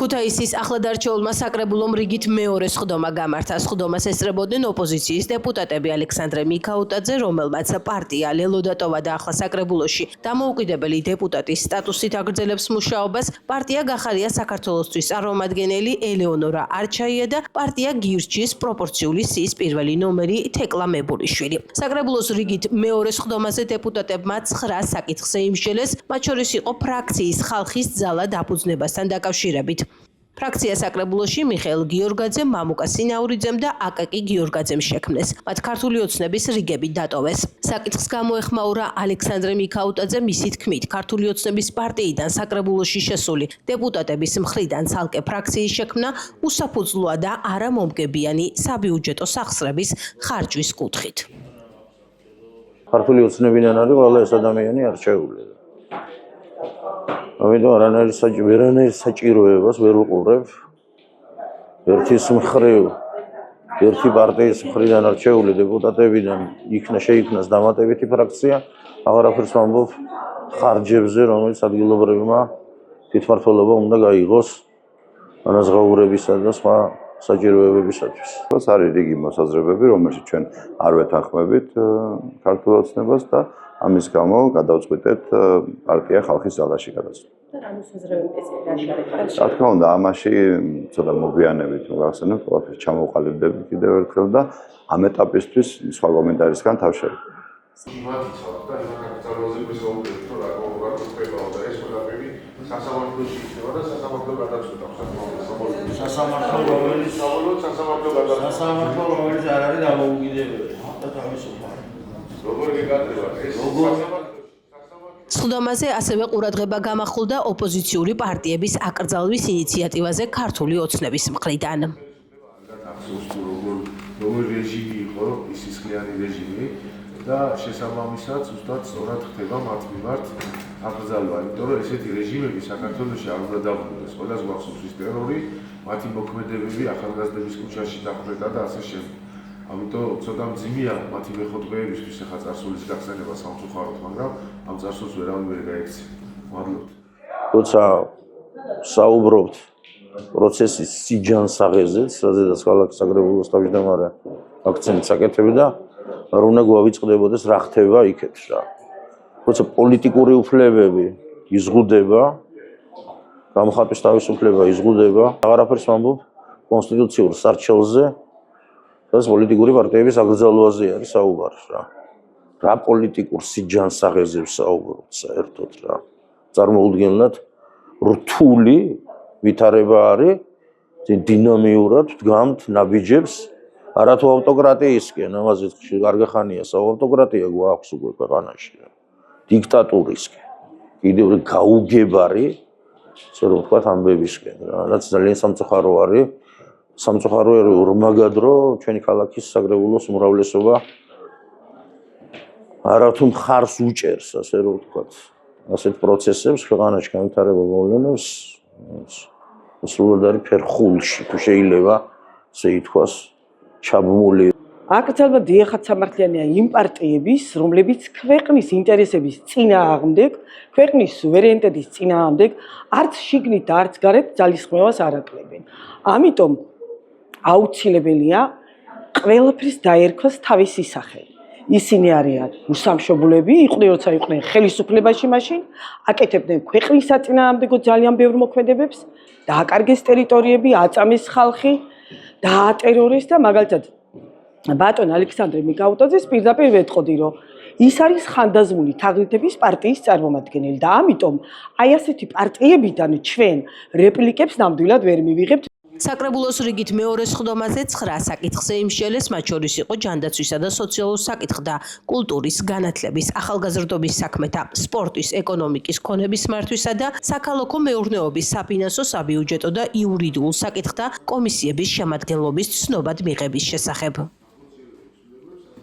ქუთაისის ახლადარჩეულმა საკრებულომ რიგით მეორე სხდომა გამართა. სხდომას ესწრებოდნენ ოპოზიციის დეპუტატები ალექსანდრე მიქაუტაძე, რომელმაც პარტია ლელოდატოვა და ახლა საკრებულოში დამოუკიდებელი დეპუტატის სტატუსით აგრძელებს მუშაობას. პარტია გახარია საქართველოსთვის წარმომადგენელი ელეონორა არჩაია და პარტია გირჩის პროპორციული სიის პირველი ნომერი თეკლა მებულიშვილი. საკრებულოს რიგით მეორე სხდომაზე დეპუტატებმა 9 საკითხზე იმსჯელეს, მათ შორის იყო ფრაქციის ხალხის ძალა დაფუძნებასთან დაკავშირებით. ფრაქცია საკრებულოში მიხეილ გიორგაძემ, მამუკა სინაურიძემ და აკაკი გიორგაძემ შექმნეს. მათ ქართული ოცნების რიგები დატოვეს. საკითხს გამოეხმაურა ალექსანდრე მიქაუტაძე, მისი თქმით, ქართული ოცნების პარტიიდან საკრებულოში შესული დეპუტატების მხრიდან ცალკე ფრაქციის შექმნა უსაფუძვლოა და არამომგებიანი საბიუჯეტო სახსრების ხარჯვის კუთხით. ქართული ოცნებიდან არის ყველა ეს ადამიანი არჩეული. ამიტომ ვერანაირ საჭიროებას ვერ უყურებ. ერთის მხრივ, ერთი პარტიის მხრიდან არჩეული დეპუტატებიდან შეიქმნას დამატებითი ფრაქცია, აღარაფერს ვამბობ ხარჯებზე, რომელიც ადგილობრივმა თვითმმართველობა უნდა გაიღოს ანაზღაურებისა და სხვა საჭიროებებისათვის. ეს არის რიგი მოსაზრებები, რომელშიც ჩვენ არ ვეთანხმებით ქართულ ოცნებას და ამის გამო გადავწყვიტეთ პარტია ხალხის ძალაში გადასვლა. რა თქმა უნდა, ამაში ცოტა მოგვიანებით ვახსენებ, ყველაფერს ჩამოვყალიბდები კიდევ ერთხელ და ამ ეტაპისთვის სხვა კომენტარისგან თავშევი. სასამართლო რომელიც არ არის დამოუკიდებელი. სხდომაზე ასევე ყურადღება გამახვილდა ოპოზიციური პარტიების აკრძალვის ინიციატივაზე ქართული ოცნების მხრიდან. როგორ რეჟიმი იყო ის სისხლიანი რეჟიმი და შესაბამისად ზუსტად სწორად ხდება მათ მიმართ აკრძალვა, იმიტომ რომ ესეთი რეჟიმები საქართველოში არ უნდა დაბრუნდეს. ყველას გვახსოვს ის ტერორი, მათი მოქმედებები ახალგაზრდების ქუჩაში დახვრეტა და ასე შემდეგ. ამიტომ ცოტა მძიმეა მათი მეხოთბეებისთვის ახლა წარსულის გახსენება სამწუხაროდ, მაგრამ ამ წარსულს ვერავინ ვერ გაექცია. მადლობთ. როცა საუბრობთ პროცესის სიჯანსაღეზეც, რადგან ქალაქის საკრებულოს თავმჯდომარე აქცენტს აკეთებდა, არ უნდა გვავიწყდებოდეს რა ხდება იქეთ რა. როცა პოლიტიკური უფლებები იზღუდება, გამოხატვის თავისუფლება იზღუდება, აღარაფერს ვამბობ კონსტიტუციურ სარჩელზე, ეს პოლიტიკური პარტიების აკრძალვაზე არის საუბარი რა. რა პოლიტიკურ სიჯანსაღეზებს საუბრობთ საერთოდ რა. წარმოუდგენლად რთული ვითარება არის, დინამიურად დგამთ ნაბიჯებს, არათუ ავტოკრატიისკენ, ამაზე კარგი ხანია, ავტოკრატია გვაქვს უკვე ქვეყანაში. დიქტატურისკენ. კიდევ გაუგებარი, ასე რომ ვთქვათ, ამბებისკენ რა. რაც ძალიან სამწუხარო არის. სამწუხაროა რომ ორმაგად რომ ჩვენი ქალაქის საკრებულოს უმრავლესობა არათუ მხარს უჭერს, ასე რომ ვთქვათ, ასეთ პროცესებს ქვეყანაში განვითარება მოვლენებს სრულად არის ფერხულში, თუ შეიძლება ასე ითქვას, ჩაბმული. აკრძალვა დიახაც სამართლიანია იმ პარტიების, რომლებიც ქვეყნის ინტერესების წინააღმდეგ, ქვეყნის სუვერენიტეტის წინააღმდეგ, არც შიგნით და არც გარეთ ძალისხმევას არ აკლებენ. ამიტომ აუცილებელია ყველაფრის დაერქვას თავისი სახელი. ისინი არიან უსამშობლოები, იყვნენ როცა იყვნენ ხელისუფლებაში მაშინ, აკეთებდნენ ქვეყნის საწინააღმდეგო ძალიან ბევრ მოქმედებებს, დააკარგეს ტერიტორიები, აწამეს ხალხი, დაატერორეს და მაგალითად ბატონ ალექსანდრე მიქაუტაძეს პირდაპირ ვეტყოდი, რომ ის არის ხანდაზმული თაღლითების პარტიის წარმომადგენელი და ამიტომ აი ასეთი პარტიებიდან ჩვენ რეპლიკებს ნამდვილად ვერ მივიღებთ. საკრებულოს რიგით მეორე სხდომაზე 9 საკითხზე იმსჯელეს, მათ შორის იყო ჯანდაცვისა და სოციალურ საკითხ და კულტურის, განათლების, ახალგაზრდობის საქმეთა, სპორტის, ეკონომიკის, ქონების მართვისა და საქალაქო მეურნეობის, საფინანსო, საბიუჯეტო და იურიდიულ საკითხთა კომისიების შემადგენლობის ცნობად მიღების შესახებ.